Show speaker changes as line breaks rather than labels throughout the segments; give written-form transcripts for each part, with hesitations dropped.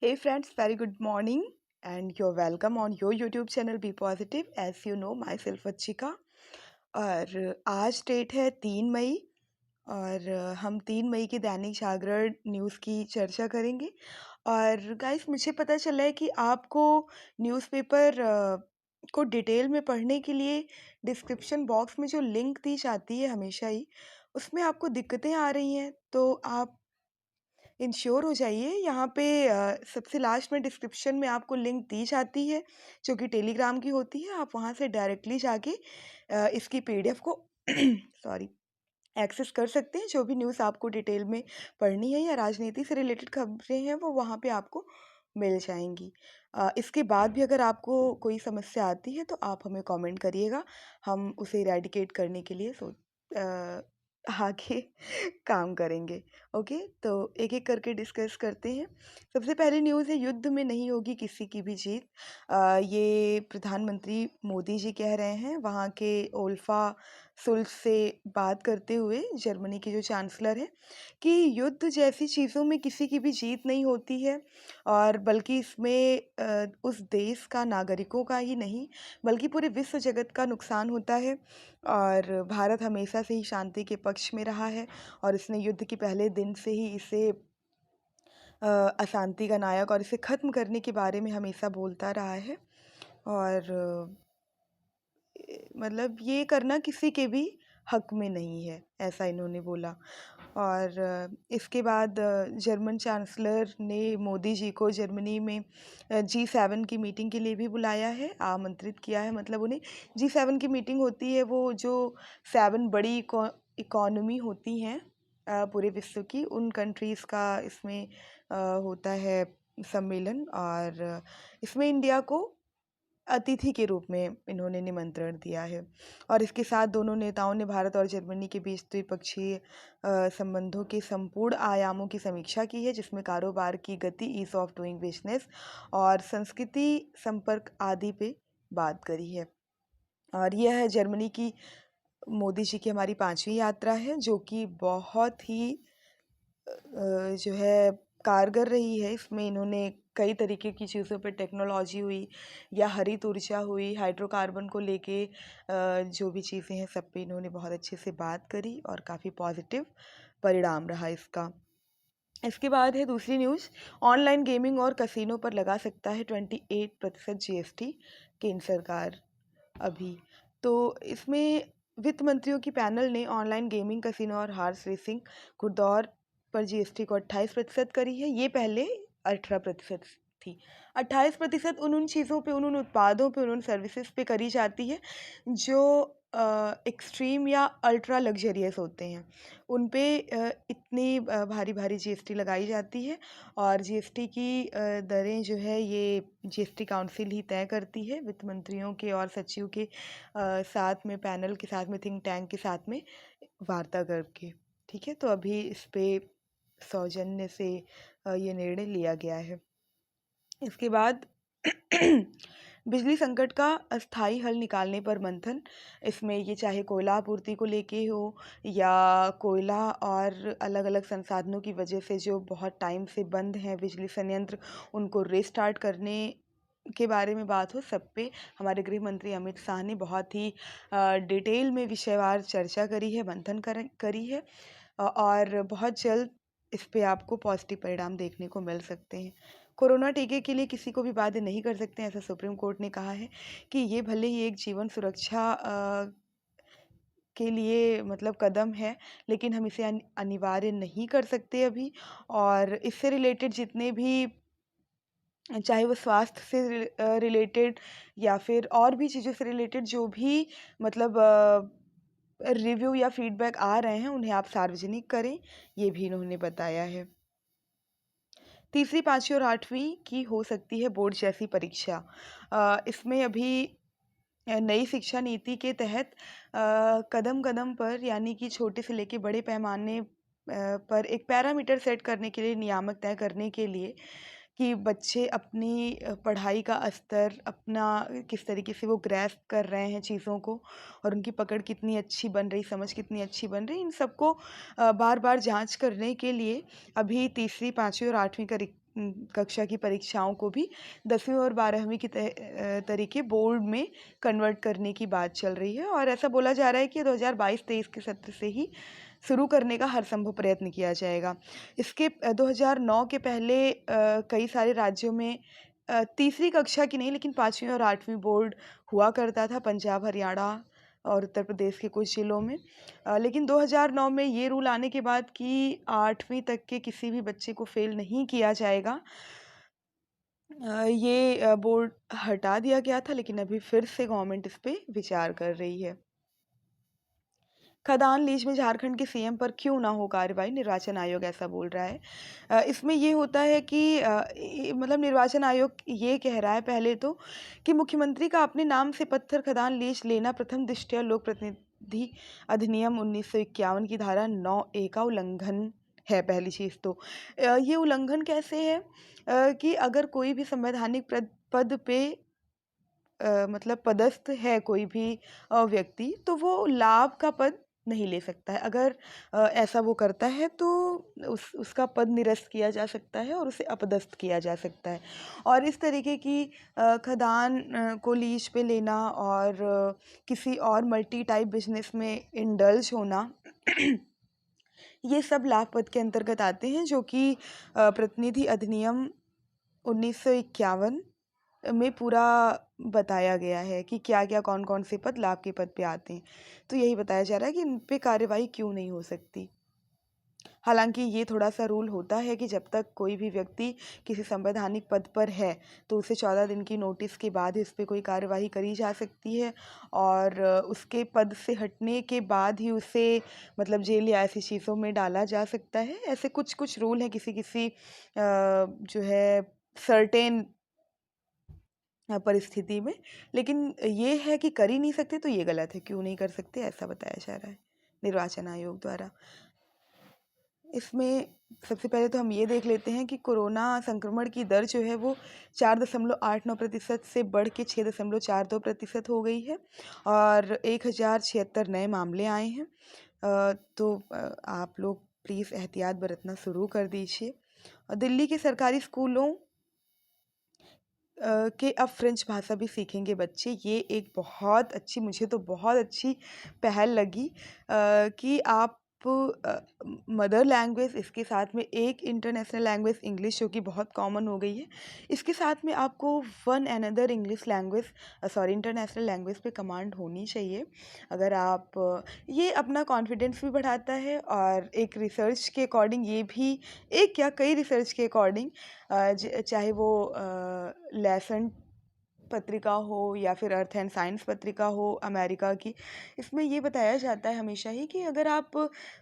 Hey friends, very good morning and you're welcome on your YouTube channel Be Positive. As you know, myself Achika. और आज date है 3 मई और हम 3 मई की Dainik Jagran news की चर्चा करेंगे। और गाइस मुझे पता चला है कि आपको न्यूज़पेपर को डिटेल में पढ़ने के लिए डिस्क्रिप्शन बॉक्स में जो लिंक दी जाती है हमेशा ही, उसमें आपको दिक्कतें आ रही हैं। तो आप इंश्योर हो जाइए। यहाँ पे सबसे लास्ट में डिस्क्रिप्शन में आपको लिंक दी जाती है जो कि टेलीग्राम की होती है। आप वहाँ से डायरेक्टली जाके इसकी पीडीएफ को सॉरी एक्सेस कर सकते हैं। जो भी न्यूज़ आपको डिटेल में पढ़नी है या राजनीति से रिलेटेड खबरें हैं वो वहाँ पे आपको मिल जाएंगी। इसके बाद भी अगर आपको कोई समस्या आती है तो आप हमें कमेंट करिएगा। हम उसे इरेडिकेट करने के लिए आगे काम करेंगे। ओके, तो एक एक करके डिस्कस करते हैं। सबसे पहली न्यूज़ है, युद्ध में नहीं होगी किसी की भी जीत। ये प्रधानमंत्री मोदी जी कह रहे हैं वहाँ के ओल्फा सुल्ज से बात करते हुए, जर्मनी के जो चांसलर हैं, कि युद्ध जैसी चीज़ों में किसी की भी जीत नहीं होती है। और बल्कि इसमें उस देश का, नागरिकों का ही नहीं बल्कि पूरे विश्व जगत का नुकसान होता है। और भारत हमेशा से ही शांति के पक्ष में रहा है और इसने युद्ध के पहले दिन से ही इसे अशांति का नायक और इसे ख़त्म करने के बारे में हमेशा बोलता रहा है। और मतलब ये करना किसी के भी हक में नहीं है, ऐसा इन्होंने बोला। और इसके बाद जर्मन चांसलर ने मोदी जी को जर्मनी में G7 की मीटिंग के लिए भी बुलाया है, आमंत्रित किया है। मतलब उन्हें G7 की मीटिंग होती है, वो जो 7 बड़ी इकोनॉमी होती हैं पूरे विश्व की, उन कंट्रीज़ का इसमें होता है सम्मेलन। और इसमें इंडिया को अतिथि के रूप में इन्होंने निमंत्रण दिया है। और इसके साथ दोनों नेताओं ने भारत और जर्मनी के बीच द्विपक्षीय संबंधों के संपूर्ण आयामों की समीक्षा की है, जिसमें कारोबार की गति, ईज ऑफ डूइंग बिजनेस और संस्कृति संपर्क आदि पे बात करी है। और यह है जर्मनी की मोदी जी की हमारी 5वीं यात्रा है, जो कि बहुत ही जो है कारगर रही है। इसमें इन्होंने कई तरीके की चीज़ों पे, टेक्नोलॉजी हुई या हरित ऊर्जा हुई, हाइड्रोकार्बन को लेके जो भी चीज़ें हैं सब पे इन्होंने बहुत अच्छे से बात करी और काफ़ी पॉजिटिव परिणाम रहा इसका। इसके बाद है दूसरी न्यूज़, ऑनलाइन गेमिंग और कसिनो पर लगा सकता है 28% जीएसटी केंद्र सरकार अभी। तो इसमें वित्त मंत्रियों की पैनल ने ऑनलाइन गेमिंग, कसिनो और हॉर्स रेसिंग घुड़दौड़ पर जीएसटी को 28% करी है। ये पहले 18% थी। 28% उन चीज़ों पे, उन उत्पादों पे, उन सर्विसेज पे करी जाती है जो एक्सट्रीम या अल्ट्रा लग्जरियस होते हैं। उन पे इतनी भारी भारी जीएसटी लगाई जाती है। और जीएसटी की दरें जो है ये जीएसटी काउंसिल ही तय करती है, वित्त मंत्रियों के और सचिव के साथ में, पैनल के साथ में, थिंक टैंक के साथ में वार्ता करके। ठीक है, तो अभी इस पे सौजन्य से ये निर्णय लिया गया है। इसके बाद बिजली संकट का अस्थायी हल निकालने पर मंथन। इसमें ये चाहे कोयला आपूर्ति को लेके हो या कोयला और अलग अलग संसाधनों की वजह से जो बहुत टाइम से बंद हैं बिजली संयंत्र, उनको रीस्टार्ट करने के बारे में बात हो, सब पे हमारे गृह मंत्री अमित शाह ने बहुत ही डिटेल में विषयवार चर्चा करी है, मंथन करी है। और बहुत जल्द इस पे आपको पॉजिटिव परिणाम देखने को मिल सकते हैं। कोरोना टीके के लिए किसी को भी बाध्य नहीं कर सकते, ऐसा सुप्रीम कोर्ट ने कहा है कि ये भले ही एक जीवन सुरक्षा के लिए मतलब कदम है, लेकिन हम इसे अनिवार्य नहीं कर सकते अभी। और इससे रिलेटेड जितने भी, चाहे वो स्वास्थ्य से रिलेटेड या फिर और भी चीज़ों से रिलेटेड जो भी मतलब रिव्यू या फीडबैक आ रहे हैं, उन्हें आप सार्वजनिक करें, ये भी इन्होंने बताया है। तीसरी, 5वीं और 8वीं की हो सकती है बोर्ड जैसी परीक्षा। इसमें अभी नई शिक्षा नीति के तहत कदम कदम पर, यानी कि छोटे से लेके बड़े पैमाने पर एक पैरामीटर सेट करने के लिए, नियामक तय करने के लिए कि बच्चे अपनी पढ़ाई का स्तर अपना किस तरीके से वो ग्रैस्प कर रहे हैं चीज़ों को, और उनकी पकड़ कितनी अच्छी बन रही, समझ कितनी अच्छी बन रही, इन सबको बार बार जांच करने के लिए अभी तीसरी, पाँचवीं और आठवीं कक्षा की परीक्षाओं को भी 10वीं और 12वीं की तरीके बोर्ड में कन्वर्ट करने की बात चल रही है। और ऐसा बोला जा रहा है कि 2022-23 के सत्र से ही शुरू करने का हर संभव प्रयत्न किया जाएगा। इसके 2009 के पहले कई सारे राज्यों में तीसरी कक्षा की नहीं लेकिन 5वीं और 8वीं बोर्ड हुआ करता था, पंजाब, हरियाणा और उत्तर प्रदेश के कुछ ज़िलों में। लेकिन 2009 में ये रूल आने के बाद कि 8वीं तक के किसी भी बच्चे को फ़ेल नहीं किया जाएगा, ये बोर्ड हटा दिया गया था, लेकिन अभी फिर से गवर्नमेंट इस पे विचार कर रही है। खदान लीज में झारखंड के सीएम पर क्यों ना हो कार्रवाई, निर्वाचन आयोग ऐसा बोल रहा है। इसमें ये होता है कि मतलब निर्वाचन आयोग ये कह रहा है पहले तो कि मुख्यमंत्री का अपने नाम से पत्थर खदान लीज लेना प्रथम दृष्टया लोक प्रतिनिधि अधिनियम 1951 की धारा 9A का उल्लंघन है। पहली चीज़ तो ये उल्लंघन कैसे है कि अगर कोई भी संवैधानिक पद पे मतलब पदस्थ है कोई भी व्यक्ति, तो वो लाभ का पद नहीं ले सकता है। अगर ऐसा वो करता है तो उसका पद निरस्त किया जा सकता है और उसे अपदस्थ किया जा सकता है। और इस तरीके की खदान को लीज पे लेना और किसी और मल्टी टाइप बिजनेस में इंडल्ज होना ये सब लाभ पद के अंतर्गत आते हैं, जो कि प्रतिनिधि अधिनियम 1951 में पूरा बताया गया है कि क्या-क्या, कौन-कौन से पद लाभ के पद पे आते हैं। तो यही बताया जा रहा है कि इन पे कार्रवाई क्यों नहीं हो सकती। हालाँकि ये थोड़ा-सा रूल होता है कि जब तक कोई भी व्यक्ति किसी संवैधानिक पद पर है, तो उसे 14 दिन की नोटिस के बाद ही उस पे कोई कार्यवाही करी जा सकती है, और उसके पद से हटने के बाद ही उसे मतलब जेल या ऐसी चीज़ों में डाला जा सकता है। ऐसे कुछ-कुछ रूल हैं किसी-किसी जो है सर्टेन परिस्थिति में, लेकिन ये है कि कर ही नहीं सकते तो ये गलत है, क्यों नहीं कर सकते ऐसा बताया जा रहा है निर्वाचन आयोग द्वारा। इसमें सबसे पहले तो हम ये देख लेते हैं कि कोरोना संक्रमण की दर जो है वो 4.89% से बढ़ के 6.42% हो गई है, और 1076 नए मामले आए हैं। तो आप लोग प्लीज़ एहतियात बरतना शुरू कर दीजिए। और दिल्ली के सरकारी स्कूलों के अब फ्रेंच भाषा भी सीखेंगे बच्चे। ये एक बहुत अच्छी, मुझे तो बहुत अच्छी पहल लगी कि आप मदर लैंग्वेज, इसके साथ में एक इंटरनेशनल लैंग्वेज इंग्लिश जो कि बहुत कॉमन हो गई है, इसके साथ में आपको one another English language sorry international language पे कमांड होनी चाहिए। अगर आप ये अपना कॉन्फिडेंस भी बढ़ाता है, और एक रिसर्च के अकॉर्डिंग ये भी, एक क्या कई रिसर्च के अकॉर्डिंग चाहे वो लेसन पत्रिका हो या फिर अर्थ एंड साइंस पत्रिका हो अमेरिका की, इसमें ये बताया जाता है हमेशा ही कि अगर आप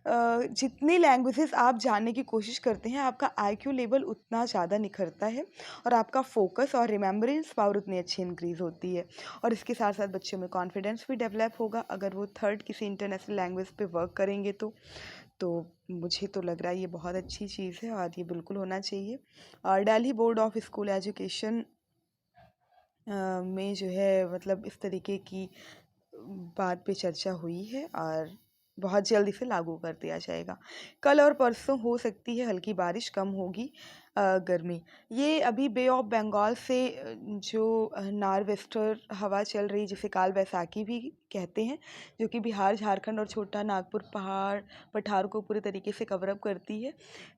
जितनी लैंग्वेजेस आप जानने की कोशिश करते हैं, आपका आईक्यू लेवल उतना ज़्यादा निखरता है, और आपका फोकस और रिमेम्बरेंस पावर उतनी अच्छी इंक्रीज़ होती है, और इसके साथ साथ बच्चों में कॉन्फिडेंस भी डेवलप होगा अगर वो थर्ड किसी इंटरनेशनल लैंग्वेज पे वर्क करेंगे तो मुझे तो लग रहा है ये बहुत अच्छी चीज़ है और ये बिल्कुल होना चाहिए। और Delhi board of school education में जो है मतलब इस तरीके की बात पे चर्चा हुई है, और बहुत जल्द इसे लागू कर दिया जाएगा। कल और परसों हो सकती है हल्की बारिश, कम होगी गर्मी। ये अभी बे ऑफ बंगाल से जो नॉर्थ-वेस्टर हवा चल रही, जिसे काल बैसाखी भी कहते हैं, जो कि बिहार, झारखंड और छोटा नागपुर पठार को पूरे तरीके से कवर अप करती है।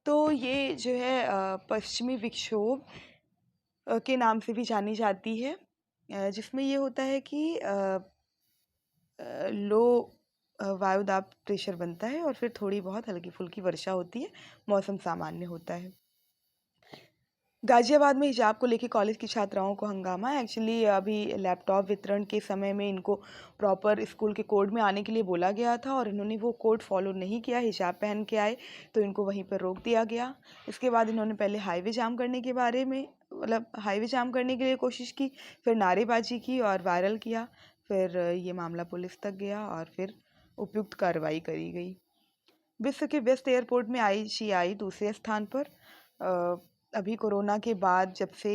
तो ये जो है पश्चिमी विक्षोभ के नाम से भी जानी जाती है, जिसमें ये होता है कि लो वायुदाब प्रेशर बनता है और फिर थोड़ी बहुत हल्की-फुल्की वर्षा होती है, मौसम सामान्य होता है। गाज़ियाबाद में हिजाब को लेके कॉलेज की छात्राओं को हंगामा। एक्चुअली अभी लैपटॉप वितरण के समय में इनको प्रॉपर स्कूल के कोड में आने के लिए बोला गया था, और इन्होंने वो कोड फॉलो नहीं किया, हिजाब पहन के आए, तो इनको वहीं पर रोक दिया गया। इसके बाद इन्होंने पहले हाईवे जाम करने के बारे में मतलब हाईवे जाम करने के लिए कोशिश की, फिर नारेबाजी की और वायरल किया, फिर ये मामला पुलिस तक गया और फिर उपयुक्त कार्रवाई करी गई। विश्व के बेस्ट एयरपोर्ट में आईजीआई दूसरे स्थान पर। अभी कोरोना के बाद जब से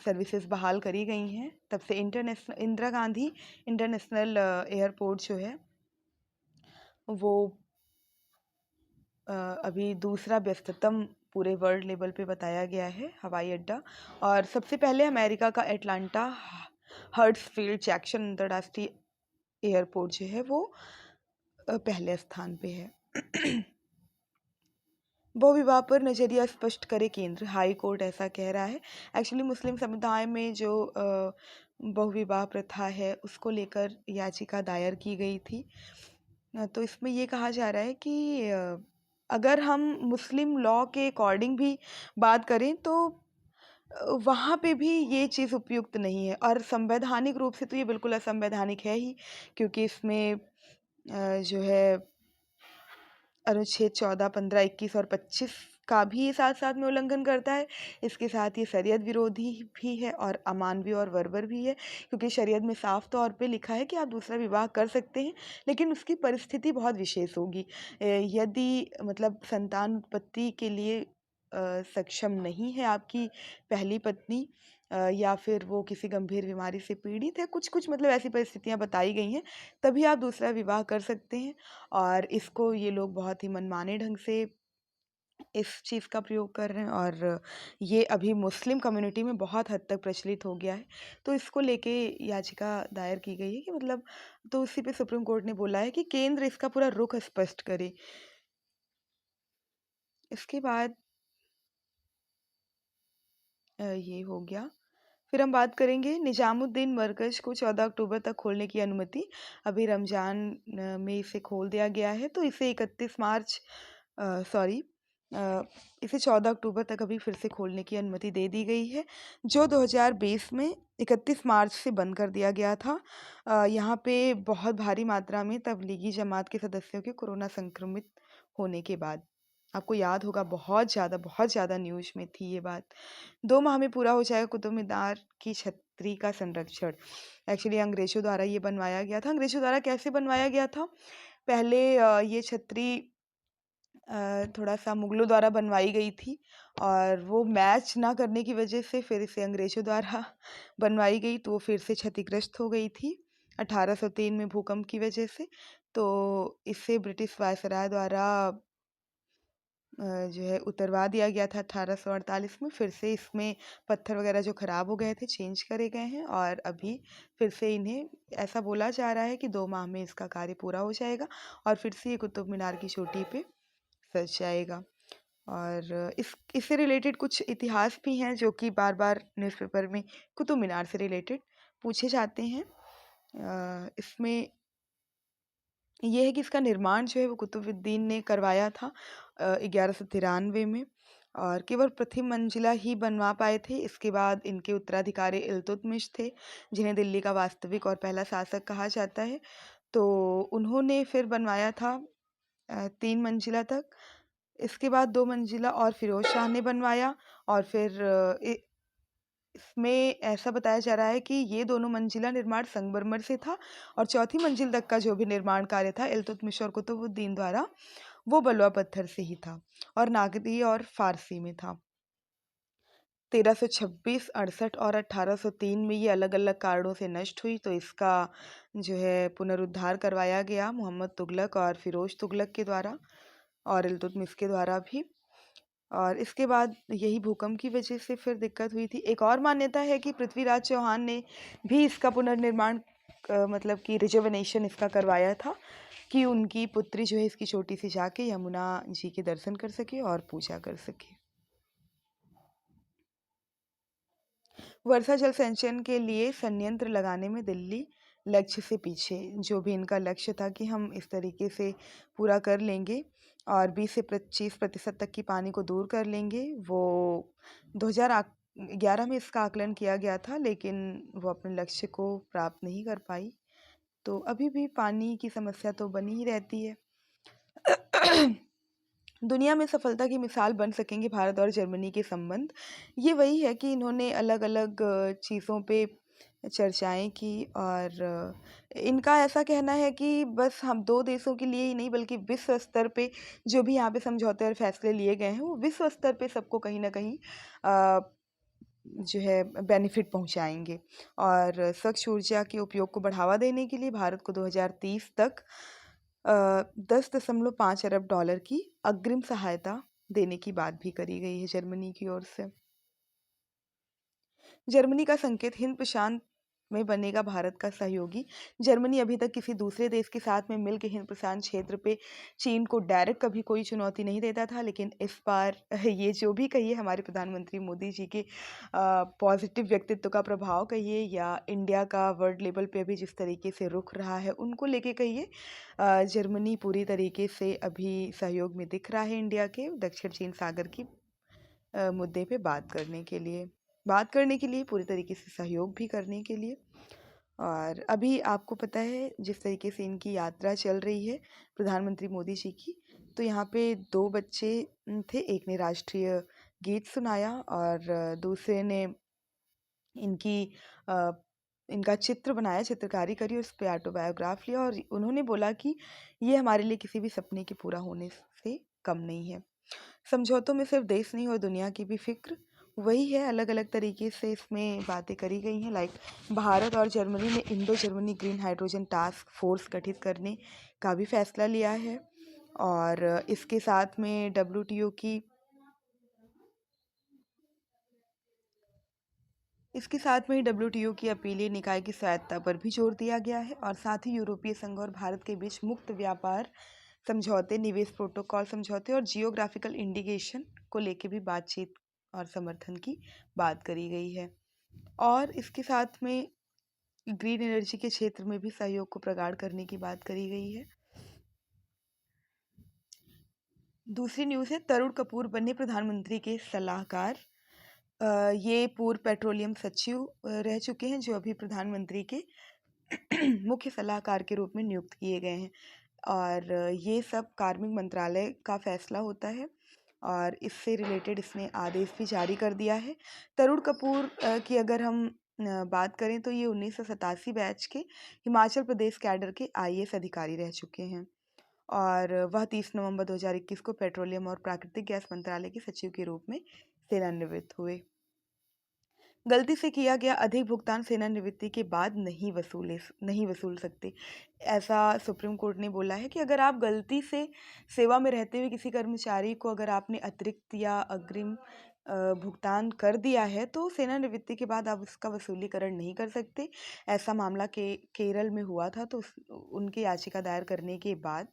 सर्विसेज बहाल करी गई हैं, तब से international Indira Gandhi international airport जो है वो अभी दूसरा व्यस्ततम पूरे वर्ल्ड लेवल पे बताया गया है हवाई अड्डा। और सबसे पहले अमेरिका का एटलांटा हर्ट्सफील्ड जैक्सन अंतर्राष्ट्रीय एयरपोर्ट जो है वो पहले स्थान पे है। बहुविवाह पर नजरिया स्पष्ट करे केंद्र, हाई कोर्ट ऐसा कह रहा है। एक्चुअली मुस्लिम समुदाय में जो बहुविवाह प्रथा है उसको लेकर याचिका दायर की गई थी। तो इसमें ये कहा जा रहा है कि अगर हम मुस्लिम लॉ के अकॉर्डिंग भी बात करें तो वहाँ पे भी ये चीज़ उपयुक्त नहीं है, और संवैधानिक रूप से तो ये बिल्कुल असंवैधानिक है ही, क्योंकि इसमें जो है अनुच्छेद 14, 15, 21 और 25 का भी साथ साथ में उल्लंघन करता है। इसके साथ ये शरीयत विरोधी भी है और अमानवीय और बर्बर भी है, क्योंकि शरीयत में साफ तौर पे लिखा है कि आप दूसरा विवाह कर सकते हैं, लेकिन उसकी परिस्थिति बहुत विशेष होगी। यदि मतलब संतान उत्पत्ति के लिए सक्षम नहीं है आपकी पहली पत्नी, या फिर वो किसी गंभीर बीमारी से पीड़ित है, कुछ कुछ मतलब ऐसी परिस्थितियाँ बताई गई हैं, तभी आप दूसरा विवाह कर सकते हैं। और इसको ये लोग बहुत ही मनमाने ढंग से इस चीज़ का प्रयोग कर रहे हैं, और ये अभी मुस्लिम कम्युनिटी में बहुत हद तक प्रचलित हो गया है। तो इसको लेके याचिका दायर की गई है कि मतलब, तो उसी पे सुप्रीम कोर्ट ने बोला है कि केंद्र इसका पूरा रुख स्पष्ट करे। इसके बाद ये हो गया। फिर हम बात करेंगे निजामुद्दीन मरकज़ को 14 अक्टूबर तक खोलने की अनुमति। अभी रमज़ान में इसे खोल दिया गया है, तो इसे 31 मार्च सॉरी इसे 14 अक्टूबर तक अभी फिर से खोलने की अनुमति दे दी गई है, जो 2020 में 31 मार्च से बंद कर दिया गया था। यहाँ पे बहुत भारी मात्रा में तबलीगी जमात के सदस्यों के कोरोना संक्रमित होने के बाद, आपको याद होगा बहुत ज़्यादा न्यूज़ में थी ये बात। 2 माह में पूरा हो जाएगा कुतुब मीनार की छतरी का संरक्षण। एक्चुअली अंग्रेज़ों द्वारा ये बनवाया गया था। अंग्रेज़ों द्वारा कैसे बनवाया गया था? पहले ये छतरी थोड़ा-सा मुगलों द्वारा बनवाई गई थी, और वो मैच ना करने की वजह से फिर इसे अंग्रेज़ों द्वारा बनवाई गई, तो वो फिर से क्षतिग्रस्त हो गई थी 1803 में भूकंप की वजह से। तो इसे ब्रिटिश वायसराय द्वारा जो है उतरवा दिया गया था 1848 में। फिर से इसमें पत्थर वगैरह जो ख़राब हो गए थे चेंज करे गए हैं, और अभी फिर से इन्हें ऐसा बोला जा रहा है कि 2 माह में इसका कार्य पूरा हो जाएगा, और फिर से ये कुतुब मीनार की चोटी पे सज जाएगा। और इससे रिलेटेड कुछ इतिहास भी हैं जो कि बार-बार न्यूज़पेपर में कुतुब मीनार से रिलेटेड पूछे जाते हैं। इसमें ये है कि इसका निर्माण जो है वो कुतुबुद्दीन ने करवाया था 1193 में, और केवल प्रथम मंजिला ही बनवा पाए थे। इसके बाद इनके उत्तराधिकारी इल्तुतमिश थे, जिन्हें दिल्ली का वास्तविक और पहला शासक कहा जाता है। तो उन्होंने फिर बनवाया था 3 मंजिला तक। इसके बाद 2 मंजिला और फिरोज शाह ने बनवाया, और फिर इसमें ऐसा बताया जा रहा है कि ये दोनों मंजिला निर्माण संगमरमर से था, और चौथी मंजिल तक का जो भी निर्माण कार्य था इल्तुतमिश और कुतुबुद्दीन द्वारा, वो बलुआ पत्थर से ही था और नागरी और फारसी में था। 1326, 68 और 1803 में ये अलग-अलग कारणों से नष्ट हुई, तो इसका जो है पुनरुद्धार करवाया गया मोहम्मद तुगलक और फिरोज तुगलक के द्वारा, और इल्तुतमिश के द्वारा भी। और इसके बाद यही भूकंप की वजह से फिर दिक्कत हुई थी। एक और मान्यता है कि पृथ्वीराज चौहान ने भी इसका पुनर्निर्माण मतलब कि रिजुवेनेशन इसका करवाया था, कि उनकी पुत्री जो है इसकी चोटी से जाके यमुना जी के दर्शन कर सके और पूजा कर सके। वर्षा जल संचयन के लिए संयंत्र लगाने में दिल्ली लक्ष्य से पीछे। जो भी इनका लक्ष्य था कि हम इस तरीके से पूरा कर लेंगे और 20 से 25% तक की पानी को दूर कर लेंगे, वो 2011 में इसका आकलन किया गया था, लेकिन वो अपने लक्ष्य को प्राप्त नहीं कर पाई। तो अभी भी पानी की समस्या तो बनी ही रहती है। दुनिया में सफलता की मिसाल बन सकेंगे भारत और जर्मनी के संबंध। ये वही है कि इन्होंने अलग-अलग चीज़ों पे चर्चाएँ की और इनका ऐसा कहना है कि बस हम 2 देशों के लिए ही नहीं बल्कि विश्व स्तर पे जो भी यहाँ पे समझौते और फैसले लिए गए हैं, वो विश्व स्तर पे सबको कहीं न कहीं अ, जो है बेनिफिट पहुँचाएँगे। और स्वच्छ ऊर्जा के उपयोग को बढ़ावा देने के लिए भारत को 2030 तक 10.5 अरब डॉलर की अग्रिम सहायता देने की बात भी करी गई है जर्मनी की ओर से। जर्मनी का संकेत हिंद प्रशांत में बनेगा भारत का सहयोगी। जर्मनी अभी तक किसी दूसरे देश के साथ में मिलकर हिंद प्रशांत क्षेत्र पे चीन को डायरेक्ट कभी कोई चुनौती नहीं देता था, लेकिन इस बार ये जो भी कहिए हमारे प्रधानमंत्री मोदी जी के पॉजिटिव व्यक्तित्व का प्रभाव कहिए या इंडिया का वर्ल्ड लेवल पे अभी जिस तरीके से रुख रहा है उनको लेके कहिए, जर्मनी पूरी तरीके से अभी सहयोग में दिख रहा है इंडिया के दक्षिण चीन सागर की मुद्दे पे बात करने के लिए पूरी तरीके से सहयोग भी करने के लिए। और अभी आपको पता है जिस तरीके से इनकी यात्रा चल रही है प्रधानमंत्री मोदी जी की, तो यहाँ पे 2 बच्चे थे, एक ने राष्ट्रीय गीत सुनाया और दूसरे ने इनकी अ, इनका चित्र बनाया, चित्रकारी करी और उस पे ऑटोबायोग्राफ लिया और उन्होंने बोला कि ये हमारे लिए किसी भी सपने के पूरा होने से कम नहीं है। समझौतों में सिर्फ देश नहीं और दुनिया की भी फिक्र वही है, अलग अलग तरीके से इसमें बातें करी गई हैं। लाइक भारत और जर्मनी ने Indo Germany green hydrogen task force गठित करने का भी फैसला लिया है और इसके साथ में ही डब्ल्यूटीओ की अपीलीय निकाय की स्वायत्ता पर भी जोर दिया गया है और साथ ही यूरोपीय संघ और भारत के बीच मुक्त व्यापार समझौते, निवेश प्रोटोकॉल समझौते और जियोग्राफिकल इंडिकेशन को लेके भी बातचीत और समर्थन की बात करी गई है। और इसके साथ में ग्रीन एनर्जी के क्षेत्र में भी सहयोग को प्रगाढ़ करने की बात करी गई है। दूसरी न्यूज़ है, तरुण कपूर बने प्रधानमंत्री के सलाहकार। ये पूर्व पेट्रोलियम सचिव रह चुके हैं जो अभी प्रधानमंत्री के मुख्य सलाहकार के रूप में नियुक्त किए गए हैं और ये सब कार्मिक मंत्रालय का फैसला होता है और इससे रिलेटेड इसने आदेश भी जारी कर दिया है। तरुण कपूर की अगर हम बात करें तो ये 1987 बैच के हिमाचल प्रदेश कैडर के आईएएस अधिकारी रह चुके हैं और वह 30 नवंबर 2021 को पेट्रोलियम और प्राकृतिक गैस मंत्रालय के सचिव के रूप में सेवानिवृत्त हुए। गलती से किया गया अधिक भुगतान सेवानिवृत्ति के बाद नहीं वसूल सकते। ऐसा सुप्रीम कोर्ट ने बोला है कि अगर आप गलती से सेवा में रहते हुए किसी कर्मचारी को अगर आपने अतिरिक्त या अग्रिम भुगतान कर दिया है तो सेवानिवृत्ति के बाद आप उसका वसूलीकरण नहीं कर सकते। ऐसा मामला के केरल में हुआ था तो उनकी याचिका दायर करने के बाद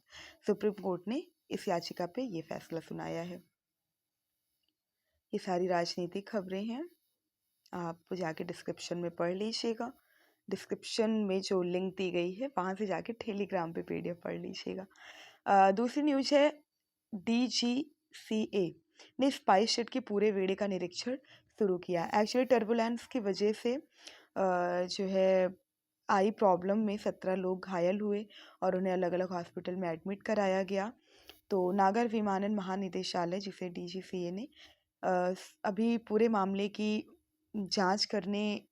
सुप्रीम कोर्ट ने इस याचिका पे ये फैसला सुनाया है। ये सारी राजनीतिक खबरें हैं, आप जाके डिस्क्रिप्शन में पढ़ लीजिएगा। डिस्क्रिप्शन में जो लिंक दी गई है वहाँ से जाके टेलीग्राम पे पीडीएफ पढ़ लीजिएगा। दूसरी न्यूज़ है, डीजीसीए ने स्पाइस जेट के पूरे बेड़े का निरीक्षण शुरू किया। एक्चुअली टर्बुलेंस की वजह से जो है आई प्रॉब्लम में 17 लोग घायल हुए और उन्हें अलग अलग हॉस्पिटल में एडमिट कराया गया। तो नागर विमानन महानिदेशालय जिसे डीजीसीए ने अभी पूरे मामले की जांच करने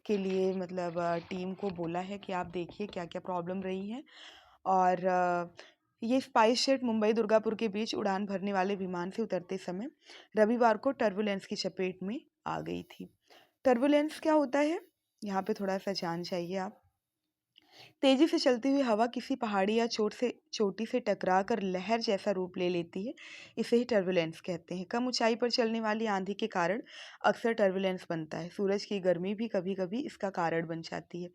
के लिए मतलब टीम को बोला है कि आप देखिए क्या क्या प्रॉब्लम रही है और ये स्पाइस जेट मुंबई दुर्गापुर के बीच उड़ान भरने वाले विमान से उतरते समय रविवार को टर्बुलेंस की चपेट में आ गई थी। टर्बुलेंस क्या होता है, यहाँ पे थोड़ा सा जान चाहिए आप। तेजी से चलती हुई हवा किसी पहाड़ी या चोटी से टकरा कर लहर जैसा रूप ले लेती है, इसे ही टर्बुलेंस कहते हैं। कम ऊंचाई पर चलने वाली आंधी के कारण अक्सर टर्बुलेंस बनता है। सूरज की गर्मी भी कभी कभी इसका कारण बन जाती है।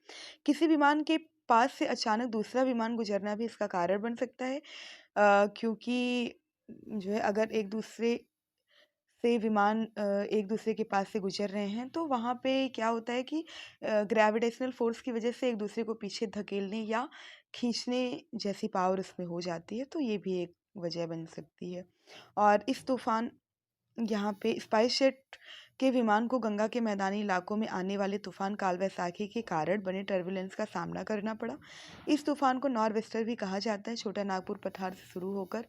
किसी विमान के पास से अचानक दूसरा विमान गुजरना भी इसका कारण बन सकता है, क्योंकि जो है अगर एक दूसरे के पास से गुजर रहे हैं तो वहाँ पे क्या होता है कि ग्रेविटेशनल फोर्स की वजह से एक दूसरे को पीछे धकेलने या खींचने जैसी पावर उसमें हो जाती है, तो ये भी एक वजह बन सकती है। और इस तूफान यहाँ पे स्पाइस जेट के विमान को गंगा के मैदानी इलाकों में आने वाले तूफान काल वैसाखी के कारण बने टर्बुलेंस का सामना करना पड़ा। इस तूफान को नॉर्वेस्टर भी कहा जाता है। छोटा नागपुर पठार से शुरू होकर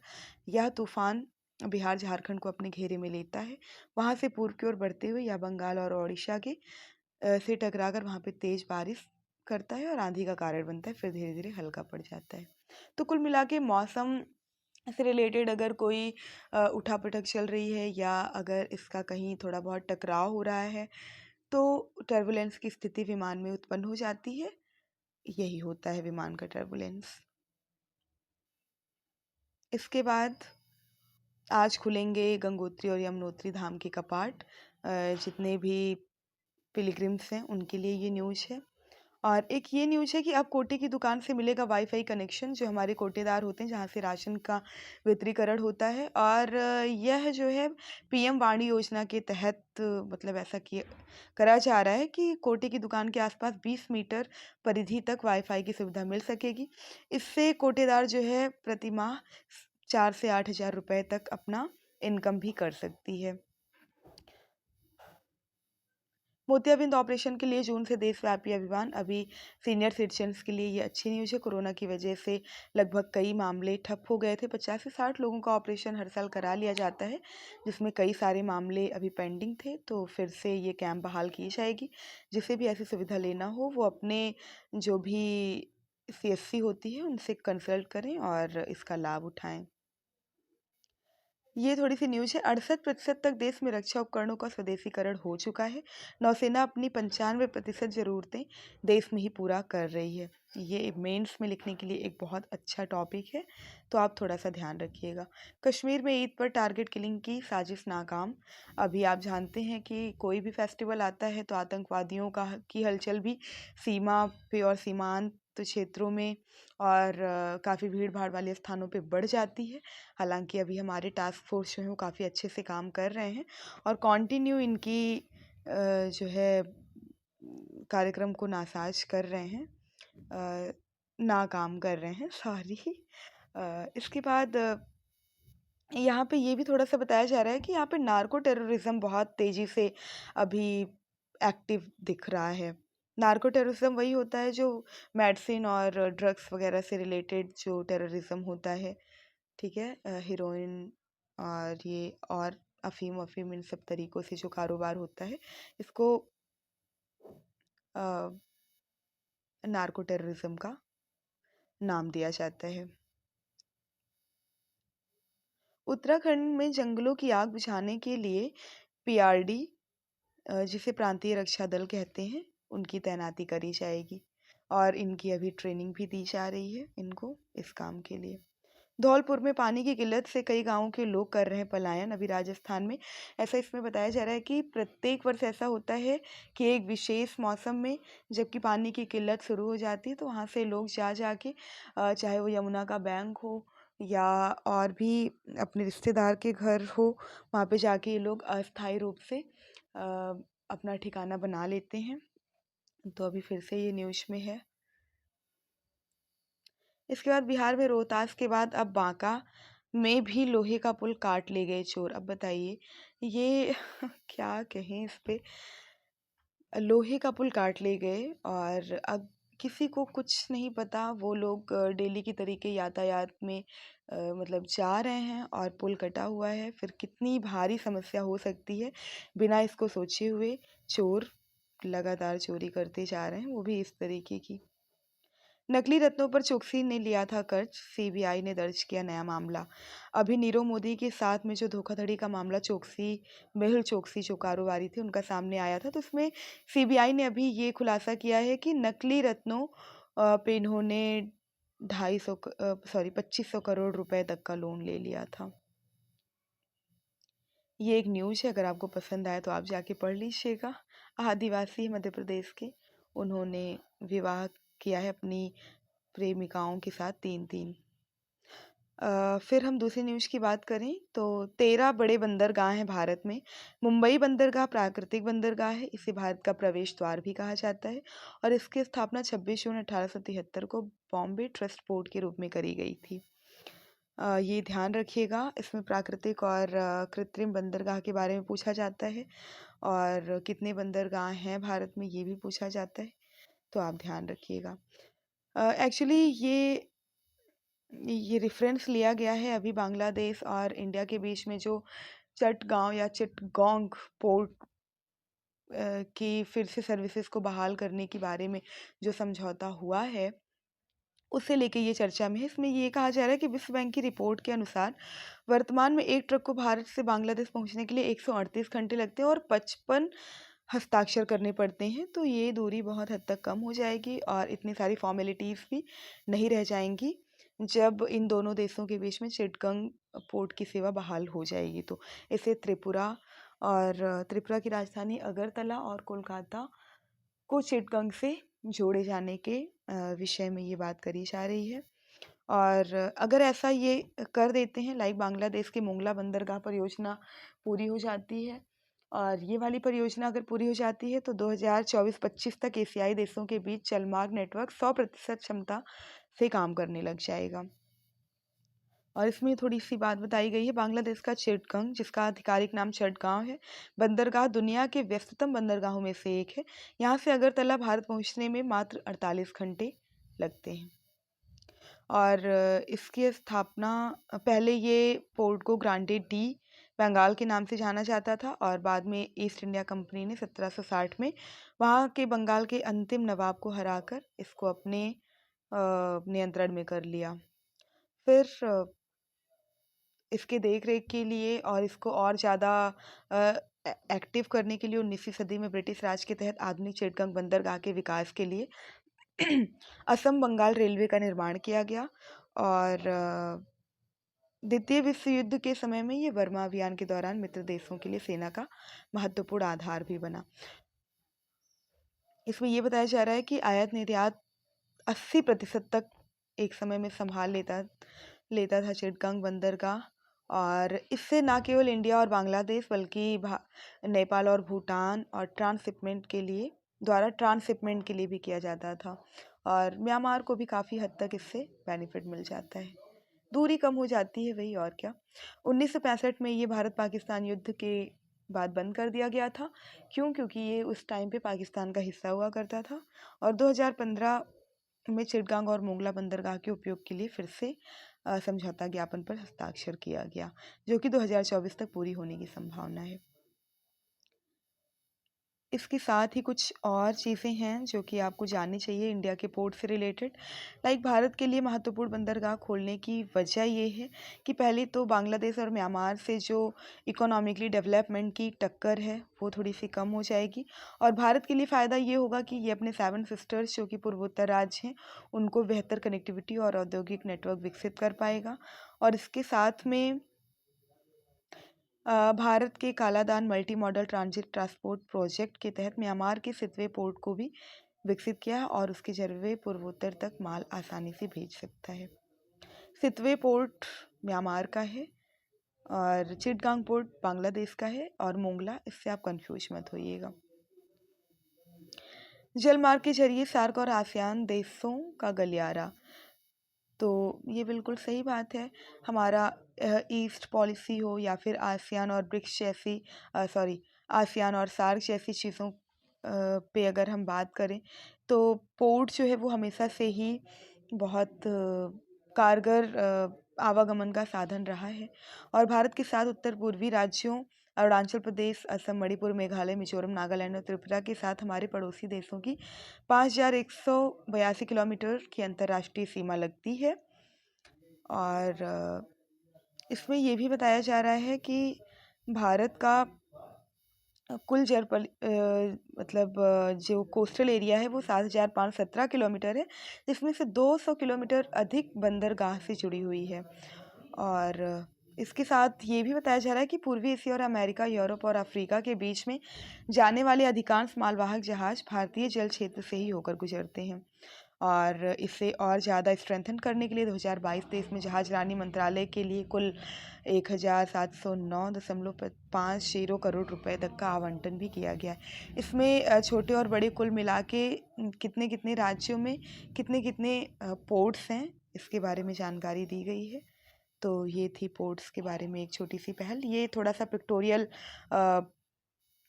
यह तूफान बिहार झारखंड को अपने घेरे में लेता है। वहाँ से पूर्व की ओर बढ़ते हुए यह बंगाल और उड़ीसा के से टकराकर वहाँ पे तेज़ बारिश करता है और आंधी का कारण बनता है, फिर धीरे धीरे हल्का पड़ जाता है। तो कुल मिला के मौसम से रिलेटेड अगर कोई उठापटक चल रही है या अगर इसका कहीं थोड़ा बहुत टकराव हो रहा है तो टर्बुलेंस की स्थिति विमान में उत्पन्न हो जाती है। यही होता है विमान का टर्बुलेंस। इसके बाद आज खुलेंगे गंगोत्री और यमुनोत्री धाम के कपाट। जितने भी पिलग्रिम्स हैं उनके लिए ये न्यूज़ है। और एक ये न्यूज़ है कि अब कोटे की दुकान से मिलेगा वाईफाई कनेक्शन, जो हमारे कोटेदार होते हैं जहाँ से राशन का वितरीकरण होता है। और यह जो है पीएम वाणी योजना के तहत मतलब ऐसा किया करा जा रहा है कि कोटे की दुकान के आसपास 20 मीटर परिधि तक वाईफाई की सुविधा मिल सकेगी। इससे कोटेदार जो है प्रति माह 4 से 8 हज़ार रुपये तक अपना इनकम भी कर सकती है। मोतियाबिंद ऑपरेशन के लिए जून से देशव्यापी अभियान। अभी सीनियर सिटीजन्स के लिए ये अच्छी न्यूज़ है। कोरोना की वजह से लगभग कई मामले ठप हो गए थे। 50 से 60 लोगों का ऑपरेशन हर साल करा लिया जाता है, जिसमें कई सारे मामले अभी पेंडिंग थे। तो फिर से ये कैंप बहाल की जाएगी। जिसे भी ऐसी सुविधा लेना हो वो अपने जो भी CSC होती है उनसे कंसल्ट करें और इसका लाभ उठाएं। ये थोड़ी सी न्यूज़ है। 68% तक देश में रक्षा उपकरणों का स्वदेशीकरण हो चुका है। नौसेना अपनी 95% ज़रूरतें देश में ही पूरा कर रही है। ये मेंस में लिखने के लिए एक बहुत अच्छा टॉपिक है, तो आप थोड़ा सा ध्यान रखिएगा। कश्मीर में ईद पर टारगेट किलिंग की साजिश नाकाम। अभी आप जानते हैं कि कोई भी फेस्टिवल आता है तो आतंकवादियों की हलचल भी सीमा पे और सीमांत क्षेत्रों में और काफ़ी भीड़ भाड़ वाले स्थानों पे बढ़ जाती है। हालांकि अभी हमारे टास्क फोर्स जो है वो काफ़ी अच्छे से काम कर रहे हैं और कंटिन्यू इनकी जो है कार्यक्रम को नासाज कर रहे हैं, नाकाम कर रहे हैं, सॉरी। इसके बाद यहाँ पे ये भी थोड़ा सा बताया जा रहा है कि यहाँ पे नार्को टेररिज्म बहुत तेज़ी से अभी एक्टिव दिख रहा है। नार्को टेररिज्म वही होता है जो मेडिसिन और ड्रग्स वगैरह से रिलेटेड जो टेररिज्म होता है, ठीक है। हीरोइन और ये और अफीम वफीम इन सब तरीक़ों से जो कारोबार होता है इसको नार्को टेररिज्म का नाम दिया जाता है। उत्तराखंड में जंगलों की आग बुझाने के लिए PRD, जिसे प्रांतीय रक्षा दल कहते हैं, उनकी तैनाती करी जाएगी और इनकी अभी ट्रेनिंग भी दी जा रही है इनको इस काम के लिए। धौलपुर में पानी की किल्लत से कई गांवों के लोग कर रहे हैं पलायन। अभी राजस्थान में ऐसा इसमें बताया जा रहा है कि प्रत्येक वर्ष ऐसा होता है कि एक विशेष मौसम में जबकि पानी की किल्लत शुरू हो जाती है तो वहाँ से लोग जा के चाहे वो यमुना का बैंक हो या और भी अपने रिश्तेदार के घर हो, वहाँ पे जाके ये लोग अस्थायी रूप से अपना ठिकाना बना लेते हैं। तो अभी फिर से ये न्यूज़ में है। इसके बाद बिहार में रोहतास के बाद अब बांका में भी लोहे का पुल काट ले गए चोर। अब बताइए ये क्या कहें इस पे। लोहे का पुल काट ले गए और अब किसी को कुछ नहीं पता। वो लोग डेली की तरीके यातायात में मतलब जा रहे हैं और पुल कटा हुआ है। फिर कितनी भारी समस्या हो सकती है बिना इसको सोचे हुए चोर लगातार चोरी करते जा रहे हैं, वो भी इस तरीके की। नकली रत्नों पर चोकसी ने लिया था कर्ज। CBI ने दर्ज किया नया मामला। अभी नीरव मोदी के साथ में जो धोखाधड़ी का मामला चोकसी, मेहुल चोकसी जो कारोबारी थे उनका सामने आया था, तो उसमें CBI ने अभी ये खुलासा किया है कि नकली रत्नों पे इन्होंने 2500 करोड़ रुपए तक का लोन ले लिया था। ये एक न्यूज़ है, अगर आपको पसंद आए तो आप जाके पढ़ लीजिएगा। आदिवासी मध्य प्रदेश के, उन्होंने विवाह किया है अपनी प्रेमिकाओं के साथ 3-3। फिर हम दूसरी न्यूज़ की बात करें तो 13 बड़े बंदरगाह हैं भारत में। मुंबई बंदरगाह प्राकृतिक बंदरगाह है, इसे भारत का प्रवेश द्वार भी कहा जाता है और इसकी स्थापना 26 जून 1873 को बॉम्बे ट्रस्ट पोर्ट के रूप में करी गई थी। ये ध्यान रखिएगा, इसमें प्राकृतिक और कृत्रिम बंदरगाह के बारे में पूछा जाता है और कितने बंदरगाह हैं भारत में ये भी पूछा जाता है, तो आप ध्यान रखिएगा। एक्चुअली ये रेफरेंस लिया गया है अभी बांग्लादेश और इंडिया के बीच में जो चटगांव या चिटगोंग पोर्ट की फिर से सर्विसेज को बहाल करने के बारे में जो समझौता हुआ है उसे लेके ये चर्चा में है। इसमें ये कहा जा रहा है कि विश्व बैंक की रिपोर्ट के अनुसार वर्तमान में एक ट्रक को भारत से बांग्लादेश पहुंचने के लिए 138 घंटे लगते हैं और 55 हस्ताक्षर करने पड़ते हैं। तो ये दूरी बहुत हद तक कम हो जाएगी और इतनी सारी फॉर्मेलिटीज़ भी नहीं रह जाएंगी जब इन दोनों देशों के बीच में चिटगंग पोर्ट की सेवा बहाल हो जाएगी। तो इसे त्रिपुरा की राजधानी अगरतला और कोलकाता को चिटगंग से जोड़े जाने के विषय में ये बात करी जा रही है। और अगर ऐसा ये कर देते हैं, लाइक बांग्लादेश की मोंगला बंदरगाह परियोजना पूरी हो जाती है और ये वाली परियोजना अगर पूरी हो जाती है तो 2024-25 तक एशियाई देशों के बीच जलमार्ग नेटवर्क 100% क्षमता से काम करने लग जाएगा। और इसमें थोड़ी सी बात बताई गई है, बांग्लादेश का चिटगंग, जिसका आधिकारिक नाम चटगांव है, बंदरगाह दुनिया के व्यस्ततम बंदरगाहों में से एक है। यहाँ से अगरतला भारत पहुँचने में मात्र 48 घंटे लगते हैं। और इसकी स्थापना पहले ये पोर्ट को ग्रांटेड डी बंगाल के नाम से जाना जाता था और बाद में ईस्ट इंडिया कंपनी ने 1760 में वहाँ के बंगाल के अंतिम नवाब को हराकर इसको अपने नियंत्रण में कर लिया। फिर इसके देख रेख के लिए और इसको और ज़्यादा एक्टिव करने के लिए 19वीं सदी में ब्रिटिश राज के तहत आधुनिक चिटगंग बंदरगाह के विकास के लिए असम बंगाल रेलवे का निर्माण किया गया। और द्वितीय विश्व युद्ध के समय में ये बर्मा अभियान के दौरान मित्र देशों के लिए सेना का महत्वपूर्ण आधार भी बना। इसमें ये बताया जा रहा है कि आयात निर्यात 80% तक एक समय में संभाल लेता था चिटगांग बंदरगाह। और इससे न केवल इंडिया और बांग्लादेश बल्कि नेपाल और भूटान और ट्रांसशिपमेंट के लिए भी किया जाता था और म्यांमार को भी काफ़ी हद तक इससे बेनिफिट मिल जाता है। दूरी कम हो जाती है, वही और क्या। 1965 में ये भारत पाकिस्तान युद्ध के बाद बंद कर दिया गया था। क्योंकि ये उस टाइम पे पाकिस्तान का हिस्सा हुआ करता था। और 2015 में चिटगांग और मोंगला बंदरगाह के उपयोग के लिए फिर से समझौता ज्ञापन पर हस्ताक्षर किया गया, जो कि 2024 तक पूरी होने की संभावना है। इसके साथ ही कुछ और चीज़ें हैं जो कि आपको जाननी चाहिए इंडिया के पोर्ट से रिलेटेड। लाइक भारत के लिए महत्वपूर्ण बंदरगाह खोलने की वजह ये है कि पहले तो बांग्लादेश और म्यांमार से जो इकोनॉमिकली डेवलपमेंट की टक्कर है वो थोड़ी सी कम हो जाएगी और भारत के लिए फ़ायदा ये होगा कि ये अपने 7 सिस्टर्स जो कि पूर्वोत्तर राज्य हैं उनको बेहतर कनेक्टिविटी और औद्योगिक नेटवर्क विकसित कर पाएगा। और इसके साथ में भारत के Kaladan multi modal transit transport project के तहत म्यांमार के सितवे पोर्ट को भी विकसित किया है और उसके जरिए पूर्वोत्तर तक माल आसानी से भेज सकता है। सितवे पोर्ट म्यांमार का है और चिटगांग पोर्ट बांग्लादेश का है और मोंगला, इससे आप कंफ्यूज मत होइएगा। जलमार्ग के जरिए सार्क और आसियान देशों का गलियारा, तो ये बिल्कुल सही बात है। हमारा ईस्ट पॉलिसी हो या फिर आसियान और ब्रिक्स जैसी आसियान और सार्क जैसी चीज़ों पे अगर हम बात करें तो पोर्ट जो है वो हमेशा से ही बहुत कारगर आवागमन का साधन रहा है। और भारत के साथ उत्तर पूर्वी राज्यों अरुणाचल प्रदेश, असम, मणिपुर, मेघालय, मिजोरम, नागालैंड और त्रिपुरा के साथ हमारे पड़ोसी देशों की 5182 किलोमीटर की अंतर्राष्ट्रीय सीमा लगती है। और इसमें ये भी बताया जा रहा है कि भारत का कुल जो कोस्टल एरिया है वो 7517 किलोमीटर है, जिसमें से 200 किलोमीटर अधिक बंदरगाह से जुड़ी हुई है। और इसके साथ ये भी बताया जा रहा है कि पूर्वी एशिया और अमेरिका, यूरोप और अफ्रीका के बीच में जाने वाले अधिकांश मालवाहक जहाज भारतीय जल क्षेत्र से ही होकर गुजरते हैं। और इसे और ज़्यादा स्ट्रेंथन करने के लिए 2022-23 में जहाजरानी मंत्रालय के लिए कुल 1709.50 करोड़ रुपए तक का आवंटन भी किया गया है। इसमें छोटे और बड़े कुल मिला के कितने कितने राज्यों में कितने कितने पोर्ट्स हैं इसके बारे में जानकारी दी गई है। तो ये थी पोर्ट्स के बारे में एक छोटी सी पहल। ये थोड़ा सा पिक्टोरियल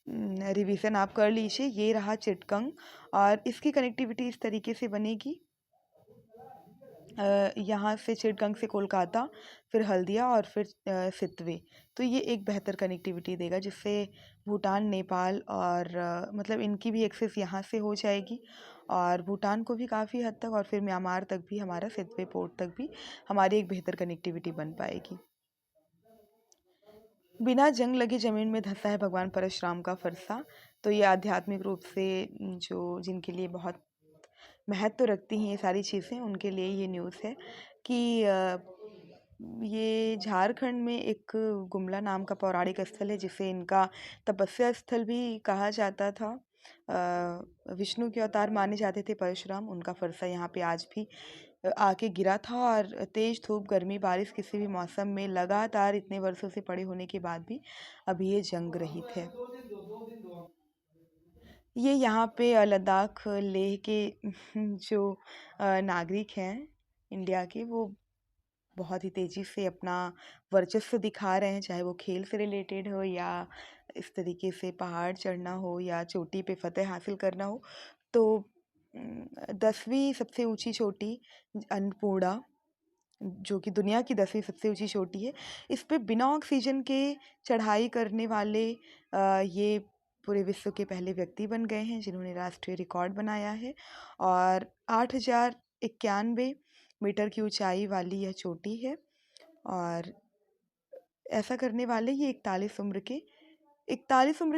रिवीजन आप कर लीजिए। ये रहा चिटगंग और इसकी कनेक्टिविटी इस तरीके से बनेगी, यहाँ से चिटगंग से कोलकाता, फिर हल्दिया और फिर सितवे। तो ये एक बेहतर कनेक्टिविटी देगा जिससे भूटान, नेपाल और मतलब इनकी भी एक्सेस यहाँ से हो जाएगी और भूटान को भी काफ़ी हद तक और फिर म्यांमार तक भी हमारा सितवे पोर्ट तक भी हमारी एक बेहतर कनेक्टिविटी बन पाएगी। बिना जंग लगी ज़मीन में धंसा है भगवान परशुराम का फरसा। तो ये आध्यात्मिक रूप से जो जिनके लिए बहुत महत्व रखती हैं ये सारी चीज़ें, उनके लिए ये न्यूज़ है कि ये झारखंड में एक गुमला नाम का पौराणिक स्थल है जिसे इनका तपस्या स्थल भी कहा जाता था। विष्णु के अवतार माने जाते थे परशुराम, उनका फरसा यहाँ पे आज भी आके गिरा था और तेज धूप, गर्मी, बारिश किसी भी मौसम में लगातार इतने वर्षों से पड़े होने के बाद भी अभी ये जंग रहित है। ये यहाँ पे लद्दाख, लेह के जो नागरिक हैं इंडिया के, वो बहुत ही तेज़ी से अपना वर्चस्व दिखा रहे हैं, चाहे वो खेल से रिलेटेड हो या इस तरीके से पहाड़ चढ़ना हो या चोटी पे फतह हासिल करना हो। तो 10वीं सबसे ऊंची चोटी अन्नपूर्णा, जो कि दुनिया की 10वीं सबसे ऊंची चोटी है, इस पे बिना ऑक्सीजन के चढ़ाई करने वाले ये पूरे विश्व के पहले व्यक्ति बन गए हैं जिन्होंने राष्ट्रीय रिकॉर्ड बनाया है। और 8,091 मीटर की ऊंचाई वाली यह चोटी है और ऐसा करने वाले ये 41 उम्र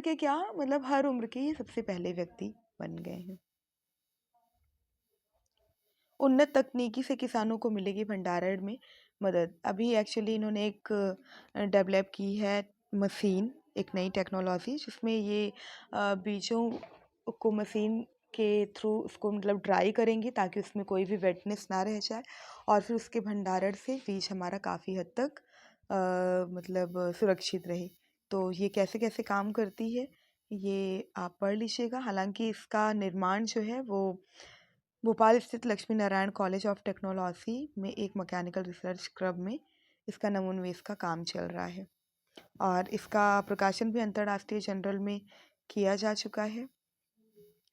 के क्या मतलब हर उम्र के ये सबसे पहले व्यक्ति बन गए हैं। उन्नत तकनीकी से किसानों को मिलेगी भंडारण में मदद। अभी एक्चुअली इन्होंने एक डेवलप की है मशीन, एक नई टेक्नोलॉजी जिसमें ये बीजों को मशीन के थ्रू उसको मतलब ड्राई करेंगे ताकि उसमें कोई भी वेटनेस ना रह जाए और फिर उसके भंडारण से बीज हमारा काफ़ी हद तक मतलब सुरक्षित रहे। तो ये कैसे कैसे काम करती है ये आप पढ़ लीजिएगा। हालांकि इसका निर्माण जो है वो भोपाल स्थित Lakshmi Narayan college of technology में एक मैकेनिकल रिसर्च क्लब में इसका नवोन्मेष का काम चल रहा है और इसका प्रकाशन भी अंतर्राष्ट्रीय जर्नल में किया जा चुका है।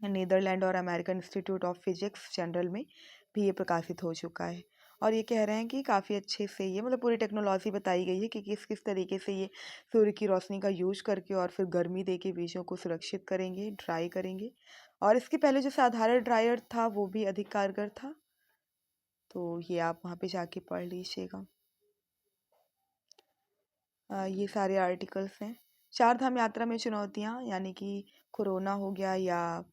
नीदरलैंड और American institute of physics journal में भी ये प्रकाशित हो चुका है और ये कह रहे हैं कि काफ़ी अच्छे से ये मतलब पूरी टेक्नोलॉजी बताई गई है कि किस किस तरीके से ये सूर्य की रोशनी का यूज करके और फिर गर्मी दे के बीजों को सुरक्षित करेंगे, ड्राई करेंगे। और इसके पहले जो साधारण ड्रायर था वो भी अधिक कारगर था। तो ये आप वहाँ पे जाके पढ़ लीजिएगा। ये सारे आर्टिकल्स हैं। चार धाम यात्रा में चुनौतियाँ यानी कि कोरोना हो गया या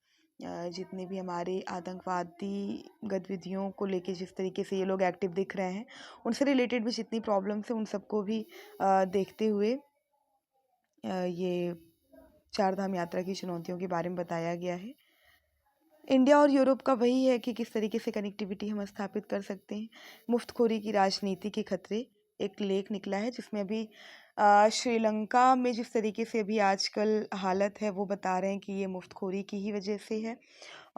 जितने भी हमारे आतंकवादी गतिविधियों को लेके जिस तरीके से ये लोग एक्टिव दिख रहे हैं उनसे रिलेटेड भी जितनी प्रॉब्लम्स हैं उन सबको भी देखते हुए ये चार धाम यात्रा की चुनौतियों के बारे में बताया गया है। इंडिया और यूरोप का वही है कि किस तरीके से कनेक्टिविटी हम स्थापित कर सकते हैं। मुफ्तखोरी की राजनीति के खतरे, एक लेख निकला है जिसमें अभी श्रीलंका में जिस तरीके से अभी आजकल हालत है वो बता रहे हैं कि ये मुफ्तखोरी की ही वजह से है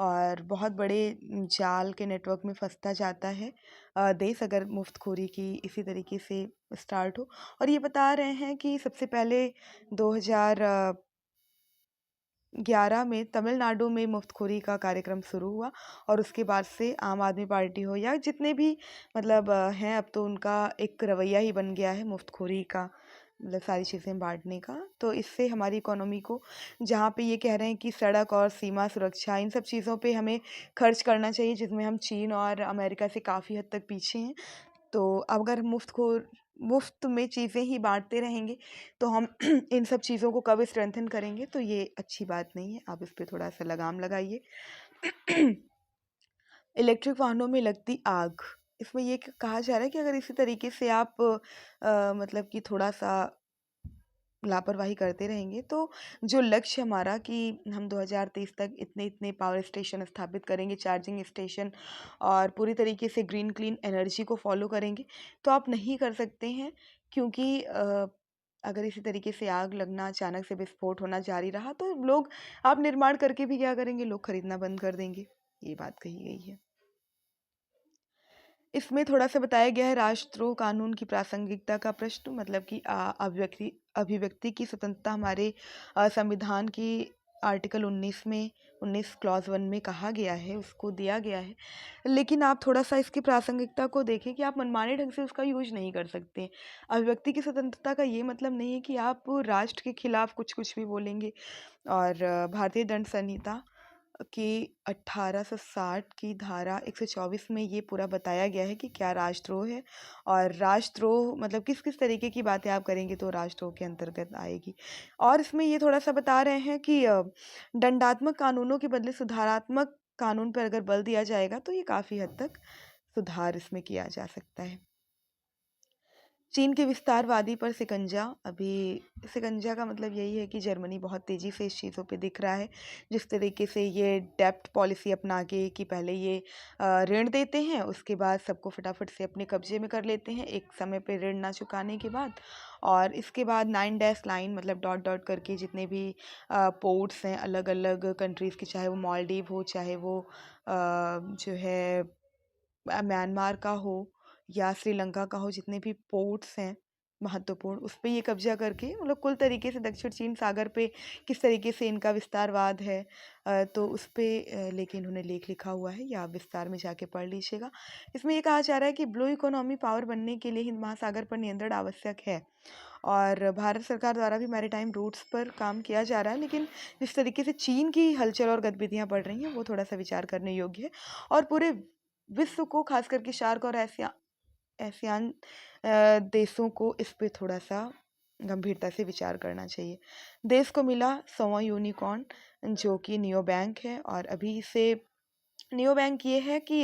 और बहुत बड़े जाल के नेटवर्क में फंसता जाता है देश अगर मुफ्तखोरी की इसी तरीके से स्टार्ट हो। और ये बता रहे हैं कि सबसे पहले 2011 में तमिलनाडु में मुफ्तखोरी का कार्यक्रम शुरू हुआ और उसके बाद से आम आदमी पार्टी हो या जितने भी मतलब हैं अब तो उनका एक रवैया ही बन गया है मुफ्तखोरी का, मतलब सारी चीज़ें बांटने का। तो इससे हमारी इकोनॉमी को जहाँ पे ये कह रहे हैं कि सड़क और सीमा सुरक्षा इन सब चीज़ों पे हमें खर्च करना चाहिए जिसमें हम चीन और अमेरिका से काफ़ी हद तक पीछे हैं। तो अगर मुफ्त में चीज़ें ही बांटते रहेंगे तो हम इन सब चीज़ों को कब स्ट्रेंथन करेंगे, तो ये अच्छी बात नहीं है। आप इस पे थोड़ा सा लगाम लगाइए। इलेक्ट्रिक वाहनों में लगती आग, इसमें ये कहा जा रहा है कि अगर इसी तरीके से आप मतलब कि थोड़ा सा लापरवाही करते रहेंगे तो जो लक्ष्य हमारा कि हम 2023 तक इतने इतने पावर स्टेशन स्थापित करेंगे, चार्जिंग स्टेशन और पूरी तरीके से ग्रीन क्लीन एनर्जी को फॉलो करेंगे, तो आप नहीं कर सकते हैं क्योंकि अगर इसी तरीके से आग लगना, अचानक से विस्फोट होना जारी रहा तो लोग, आप निर्माण करके भी क्या करेंगे, लोग खरीदना बंद कर देंगे। ये बात कही गई है। इसमें थोड़ा सा बताया गया है राष्ट्रद्रोह कानून की प्रासंगिकता का प्रश्न, मतलब कि अभिव्यक्ति की स्वतंत्रता हमारे संविधान की आर्टिकल 19 क्लॉज़ 1 में कहा गया है, उसको दिया गया है। लेकिन आप थोड़ा-सा इसकी प्रासंगिकता को देखें कि आप मनमाने ढंग से उसका यूज़ नहीं कर सकते। अभिव्यक्ति की स्वतंत्रता का ये मतलब नहीं है कि आप राष्ट्र के खिलाफ कुछ-कुछ भी बोलेंगे। और भारतीय दंड संहिता की 1860 की धारा 124 में ये पूरा बताया गया है कि क्या राष्ट्रद्रोह है, और राष्ट्रद्रोह मतलब किस-किस तरीके की बातें आप करेंगे तो राष्ट्रद्रोह के अंतर्गत आएगी। और इसमें ये थोड़ा-सा बता रहे हैं कि दंडात्मक कानूनों के बदले सुधारात्मक कानून पर अगर बल दिया जाएगा तो ये काफ़ी हद तक सुधार इसमें किया जा सकता है। चीन के विस्तारवादी पर शिकंजा। अभी शिकंजा का मतलब यही है कि जर्मनी बहुत तेज़ी से इस चीज़ों पे दिख रहा है। जिस तरीके से ये डेब्ट पॉलिसी अपना के कि पहले ये ऋण देते हैं, उसके बाद सबको फटाफट से अपने कब्जे में कर लेते हैं एक समय पे ऋण ना चुकाने के बाद। और इसके बाद 9 डैश लाइन मतलब डॉट डॉट करके जितने भी पोर्ट्स हैं अलग अलग कंट्रीज़ के, चाहे वो मालदीव हो, चाहे वो जो है म्यांमार का हो या श्रीलंका का हो, जितने भी पोर्ट्स हैं महत्वपूर्ण, उस पे ये कब्जा करके मतलब कुल तरीके से दक्षिण चीन सागर पे किस तरीके से इनका विस्तारवाद है, तो उस पे लेके इन्होंने लेख लिखा हुआ है, या आप विस्तार में जाके पढ़ लीजिएगा। इसमें ये कहा जा रहा है कि ब्लू इकोनॉमी पावर बनने के लिए हिंद महासागर पर नियंत्रण आवश्यक है, और भारत सरकार द्वारा भी मैरीटाइम रूट्स पर काम किया जा रहा है। लेकिन जिस तरीके से चीन की हलचल और गतिविधियाँ बढ़ रही हैं वो थोड़ा सा विचार करने योग्य है, और पूरे विश्व को खास करके शार्क और एशियान देशों को इस पे थोड़ा-सा गंभीरता से विचार करना चाहिए। देश को मिला 100वां यूनिकॉर्न, जो कि नियो बैंक है, और अभी इसे नियो बैंक ये है कि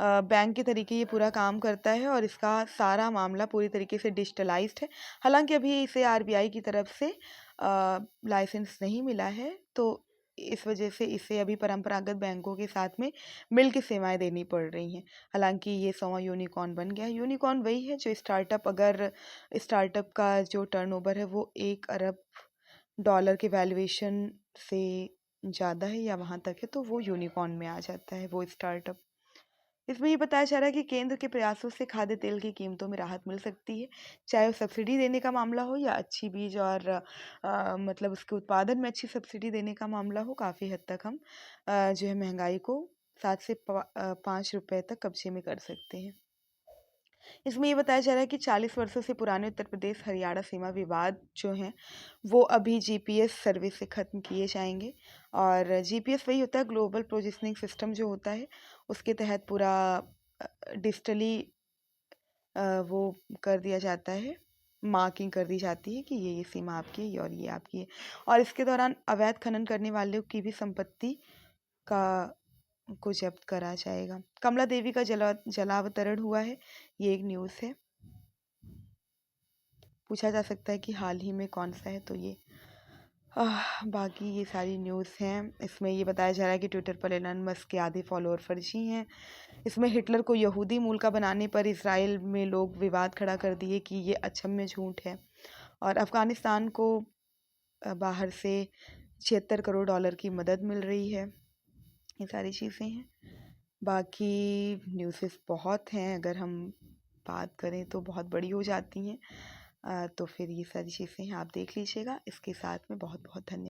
बैंक के तरीके ये पूरा काम करता है, और इसका सारा मामला पूरी तरीके से डिजिटलाइज्ड है। हालाँकि अभी इसे आरबीआई की तरफ से लाइसेंस नहीं मिला है, तो इस वजह से इसे अभी परंपरागत बैंकों के साथ में मिल के सेवाएँ देनी पड़ रही हैं। हालाँकि ये 100वां यूनिकॉर्न बन गया है। यूनिकॉर्न वही है जो स्टार्टअप का जो टर्नओवर है वो 1 अरब डॉलर के वैल्यूएशन से ज़्यादा है या वहाँ तक है, तो वो यूनिकॉर्न में आ जाता है वो स्टार्टअप। इसमें ये बताया जा रहा है कि केंद्र के प्रयासों से खाद्य तेल की कीमतों में राहत मिल सकती है, चाहे वो सब्सिडी देने का मामला हो या अच्छी बीज और मतलब उसके उत्पादन में अच्छी सब्सिडी देने का मामला हो। काफ़ी हद तक हम जो है महंगाई को 7 से 5 रुपए तक कब्जे में कर सकते हैं। इसमें ये बताया जा रहा है कि 40 वर्षों से पुराने उत्तर प्रदेश हरियाणा सीमा विवाद जो हैं वो अभी जीपीएस सर्विस से ख़त्म किए जाएंगे, और जीपीएस वही होता है ग्लोबल पोजिशनिंग सिस्टम जो होता है, उसके तहत पूरा डिजिटली वो कर दिया जाता है, मार्किंग कर दी जाती है कि ये सीमा आपकी है और ये आपकी है, और इसके दौरान अवैध खनन करने वालों की भी संपत्ति का को जब्त करा जाएगा। कमला देवी का जलावतरण हुआ है, ये एक न्यूज़ है। पूछा जा सकता है कि हाल ही में कौन सा है, तो ये बाकी ये सारी न्यूज़ हैं। इसमें ये बताया जा रहा है कि ट्विटर पर एलन मस्क के आधे फॉलोअर फर्जी हैं। इसमें हिटलर को यहूदी मूल का बनाने पर इज़राइल में लोग विवाद खड़ा कर दिए कि ये अक्षम्य झूठ है, और अफ़गानिस्तान को बाहर से 76 करोड़ डॉलर की मदद मिल रही है। ये सारी चीज़ें हैं। बाकी न्यूज़ेस बहुत हैं, अगर हम बात करें तो बहुत बड़ी हो जाती हैं, तो फिर ये सारी चीज़ें हैं, आप देख लीजिएगा। इसके साथ में बहुत बहुत धन्यवाद।